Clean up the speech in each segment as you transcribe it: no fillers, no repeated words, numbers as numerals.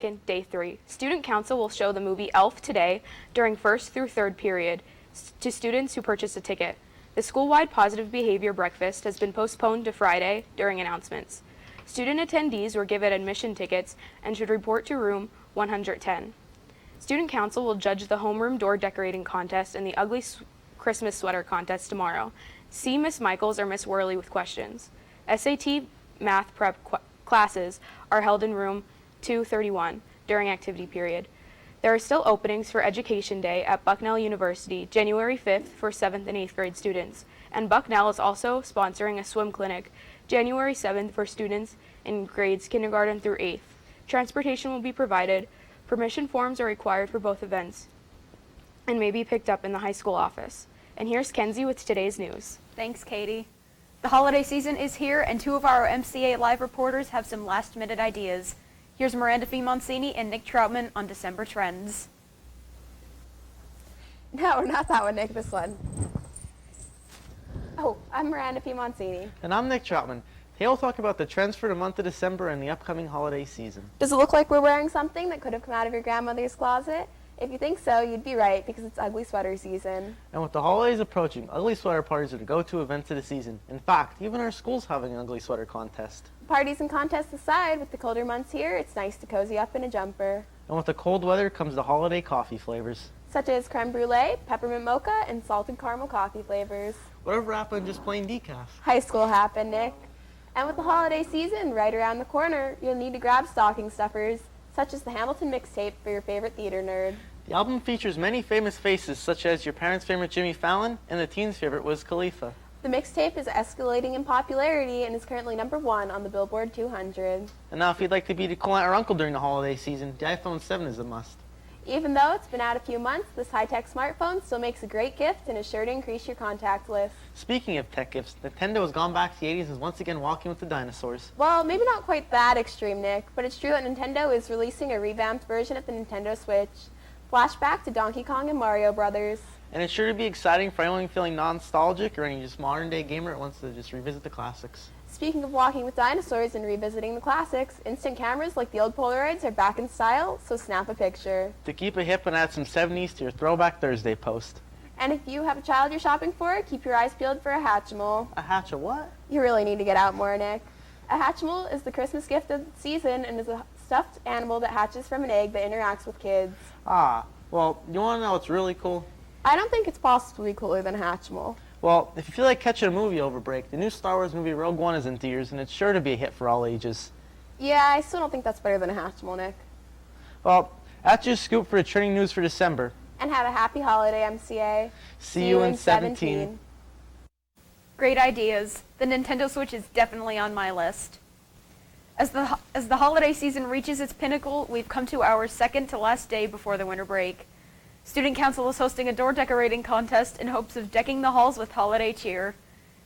Day 3. Student Council will show the movie Elf today during 1st through 3rd period to students who purchase a ticket. The school-wide positive behavior breakfast has been postponed to Friday during announcements. Student attendees were given admission tickets and should report to room 110. Student Council will judge the homeroom door decorating contest and the ugly Christmas sweater contest tomorrow. See Miss Michaels or Miss Worley with questions. SAT math prep classes are held in room 231 during activity period. There are still openings for Education Day at Bucknell University, January 5th for 7th and 8th grade students. And Bucknell is also sponsoring a swim clinic, January 7th for students in grades kindergarten through 8th. Transportation will be provided. Permission forms are required for both events and may be picked up in the high school office. And here's Kenzie with today's news. Thanks, Katie. The holiday season is here, and two of our MCA Live reporters have some last-minute ideas. Here's Miranda Fee-Monsini and Nick Troutman on December trends. No, not that one, Nick, this one. Oh, I'm Miranda Fee-Monsini. And I'm Nick Troutman. Today we'll talk about the trends for the month of December and the upcoming holiday season. Does it look like we're wearing something that could have come out of your grandmother's closet? If you think so, you'd be right, because it's ugly sweater season. And with the holidays approaching, ugly sweater parties are the go-to events of the season. In fact, even our school's having an ugly sweater contest. Parties and contests aside, with the colder months here, it's nice to cozy up in a jumper. And with the cold weather comes the holiday coffee flavors. Such as creme brulee, peppermint mocha, and salted caramel coffee flavors. Whatever happened to just plain decaf? High school happened, Nick. And with the holiday season right around the corner, you'll need to grab stocking stuffers, such as the Hamilton mixtape for your favorite theater nerd. The album features many famous faces, such as your parents' favorite Jimmy Fallon and the teens' favorite Wiz Khalifa. The mixtape is escalating in popularity and is currently #1 on the Billboard 200. And now if you'd like to be the cool aunt or uncle during the holiday season, the iPhone 7 is a must. Even though it's been out a few months, this high-tech smartphone still makes a great gift and is sure to increase your contact list. Speaking of tech gifts, Nintendo has gone back to the 80s and is once again walking with the dinosaurs. Well, maybe not quite that extreme, Nick, but it's true that Nintendo is releasing a revamped version of the Nintendo Switch. Flashback to Donkey Kong and Mario Brothers. And it's sure to be exciting for anyone feeling nostalgic or any just modern-day gamer that wants to just revisit the classics. Speaking of walking with dinosaurs and revisiting the classics, instant cameras like the old Polaroids are back in style, so snap a picture. To keep it hip and add some 70s to your Throwback Thursday post. And if you have a child you're shopping for, keep your eyes peeled for a Hatchimal. A hatch of what? You really need to get out more, Nick. A Hatchimal is the Christmas gift of the season and is a stuffed animal that hatches from an egg that interacts with kids. Ah, well, you want to know what's really cool? I don't think it's possibly cooler than a Hatchimal. Well, if you feel like catching a movie over break, the new Star Wars movie Rogue One is in theaters, and it's sure to be a hit for all ages. Yeah, I still don't think that's better than a Hatchimal, Nick. Well, that's your scoop for the trending news for December. And have a happy holiday, MCA. See you in 17. Great ideas. The Nintendo Switch is definitely on my list. As the holiday season reaches its pinnacle, we've come to our second to last day before the winter break. Student Council is hosting a door decorating contest in hopes of decking the halls with holiday cheer.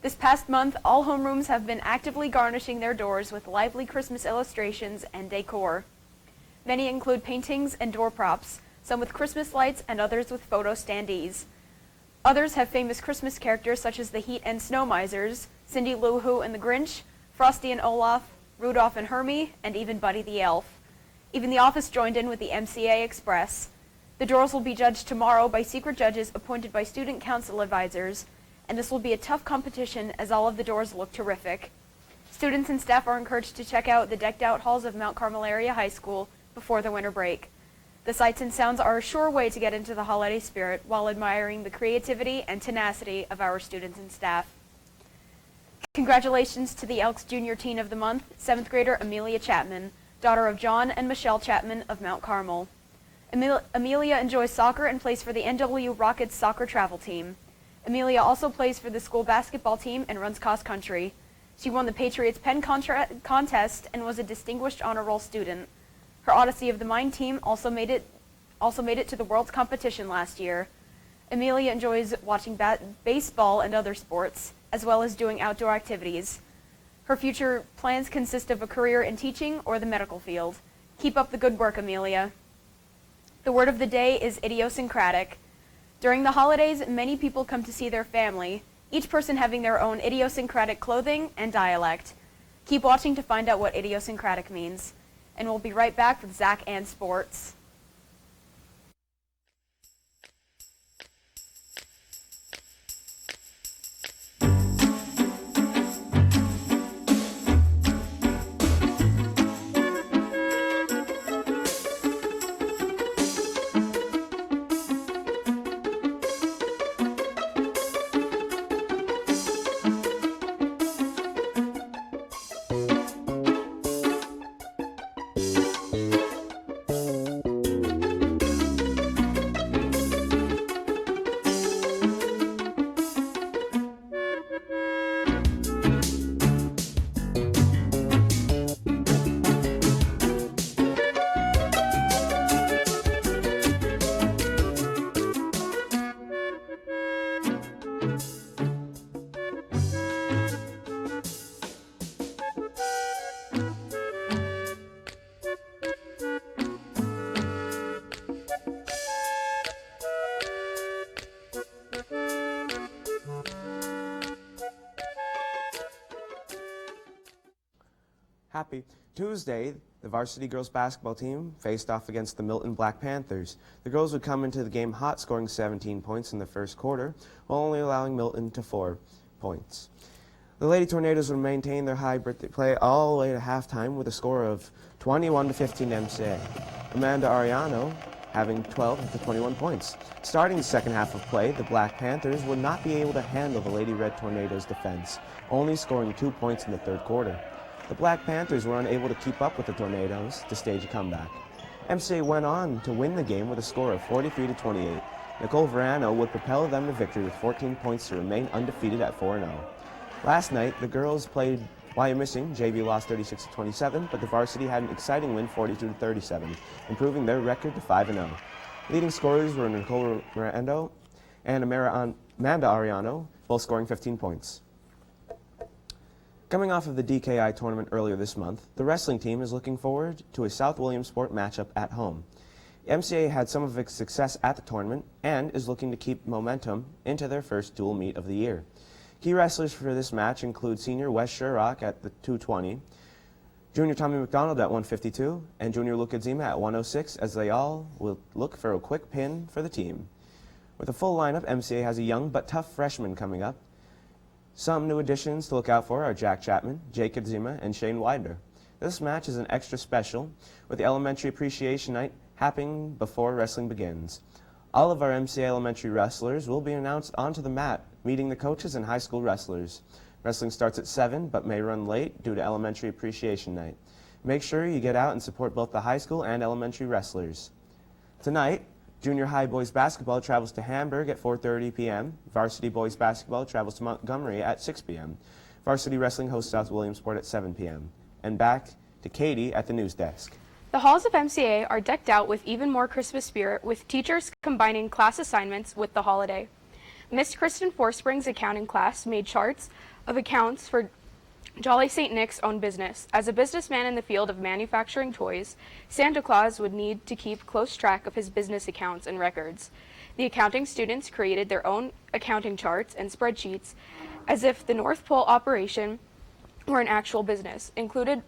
This past month, all homerooms have been actively garnishing their doors with lively Christmas illustrations and decor. Many include paintings and door props, some with Christmas lights and others with photo standees. Others have famous Christmas characters such as the Heat and Snow Misers, Cindy Lou Who and the Grinch, Frosty and Olaf, Rudolph and Hermie, and even Buddy the Elf. Even the office joined in with the MCA Express. The drawers will be judged tomorrow by secret judges appointed by student council advisors, and this will be a tough competition as all of the doors look terrific. Students and staff are encouraged to check out the decked-out halls of Mount Carmel Area High School before the winter break. The sights and sounds are a sure way to get into the holiday spirit while admiring the creativity and tenacity of our students and staff. Congratulations to the Elks Junior Teen of the Month, 7th grader Amelia Chapman, daughter of John and Michelle Chapman of Mount Carmel. Amelia enjoys soccer and plays for the NW Rockets soccer travel team. Amelia also plays for the school basketball team and runs cross country. She won the Patriots Pen Contest and was a distinguished honor roll student. Her Odyssey of the Mind team also made it to the World's competition last year. Amelia enjoys watching baseball and other sports, as well as doing outdoor activities. Her future plans consist of a career in teaching or the medical field. Keep up the good work, Amelia. The word of the day is idiosyncratic. During the holidays, many people come to see their family, each person having their own idiosyncratic clothing and dialect. Keep watching to find out what idiosyncratic means. and we'll be right back with Zach and Sports. Happy Tuesday, the varsity girls basketball team faced off against the Milton Black Panthers. The girls would come into the game hot, scoring 17 points in the first quarter, while only allowing Milton to 4 points. The Lady Tornadoes would maintain their high play all the way to halftime with a score of 21-15 MCA. Amanda Ariano having 12 of the 21 points. Starting the second half of play, the Black Panthers would not be able to handle the Lady Red Tornadoes' defense, only scoring 2 points in the third quarter. The Black Panthers were unable to keep up with the Tornadoes to stage a comeback. MCA went on to win the game with a score of 43-28. Nicole Verano would propel them to victory with 14 points to remain undefeated at 4-0. Last night, the girls played Wyomissing. JV lost 36-27, but the varsity had an exciting win 42-37, improving their record to 5-0. Leading scorers were Nicole Mirando and Amanda Ariano, both scoring 15 points. Coming off of the DKI tournament earlier this month, the wrestling team is looking forward to a South Williamsport matchup at home. MCA had some of its success at the tournament and is looking to keep momentum into their first dual meet of the year. Key wrestlers for this match include senior Wes Sherrock at the 220, junior Tommy McDonald at 152, and junior Luca Zima at 106, as they all will look for a quick pin for the team. With a full lineup, MCA has a young but tough freshman coming up. Some new additions to look out for are Jack Chapman, Jacob Zima, and Shane Wider. This match is an extra special, with the Elementary Appreciation Night happening before wrestling begins. All of our MCA elementary wrestlers will be announced onto the mat, meeting the coaches and high school wrestlers. Wrestling starts at 7, but may run late due to Elementary Appreciation Night. Make sure you get out and support both the high school and elementary wrestlers. Tonight, junior high boys basketball travels to Hamburg at 4:30 p.m. Varsity boys basketball travels to Montgomery at 6 p.m. Varsity wrestling hosts South Williamsport at 7 p.m. And back to Katie at the news desk. The halls of MCA are decked out with even more Christmas spirit, with teachers combining class assignments with the holiday. Miss Kristen Forspring's accounting class made charts of accounts for Jolly St. Nick's own business. As a businessman in the field of manufacturing toys, Santa Claus would need to keep close track of his business accounts and records. The accounting students created their own accounting charts and spreadsheets as if the North Pole operation were an actual business. Included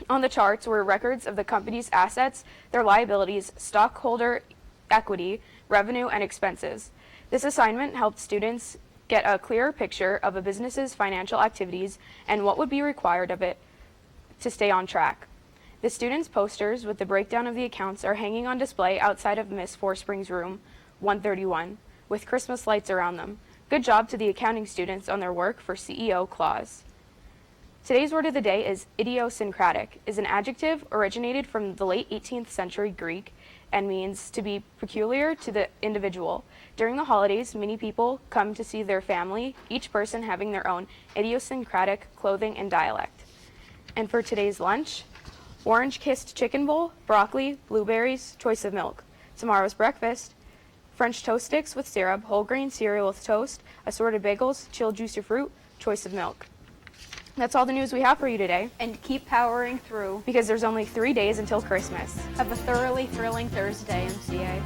on the charts were records of the company's assets, their liabilities, stockholder equity, revenue, and expenses. This assignment helped students get a clearer picture of a business's financial activities and what would be required of it to stay on track. The students' posters with the breakdown of the accounts are hanging on display outside of Miss Forspring's room, 131, with Christmas lights around them. Good job to the accounting students on their work for CEO Claus. Today's word of the day is idiosyncratic, is an adjective originated from the late 18th century Greek and means to be peculiar to the individual. During the holidays, many people come to see their family, each person having their own idiosyncratic clothing and dialect. And for today's lunch, orange-kissed chicken bowl, broccoli, blueberries, choice of milk. Tomorrow's breakfast, French toast sticks with syrup, whole grain cereal with toast, assorted bagels, chilled juicy fruit, choice of milk. That's all the news we have for you today, And keep powering through. because there's only 3 days until Christmas. Have a thoroughly thrilling Thursday, MCA.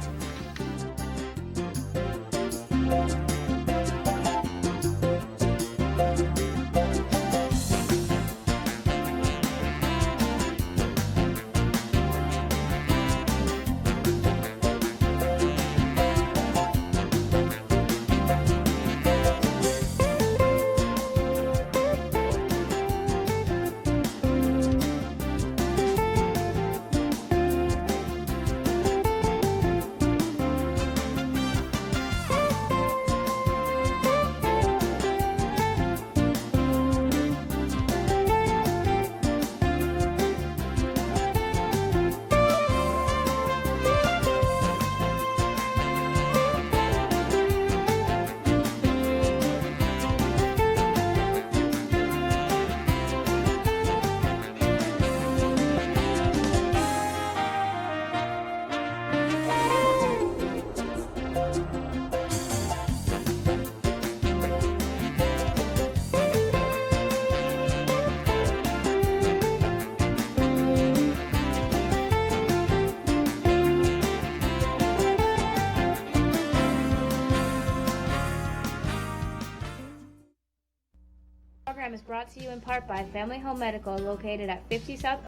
program is brought to you in part by Family Home Medical, located at 50 South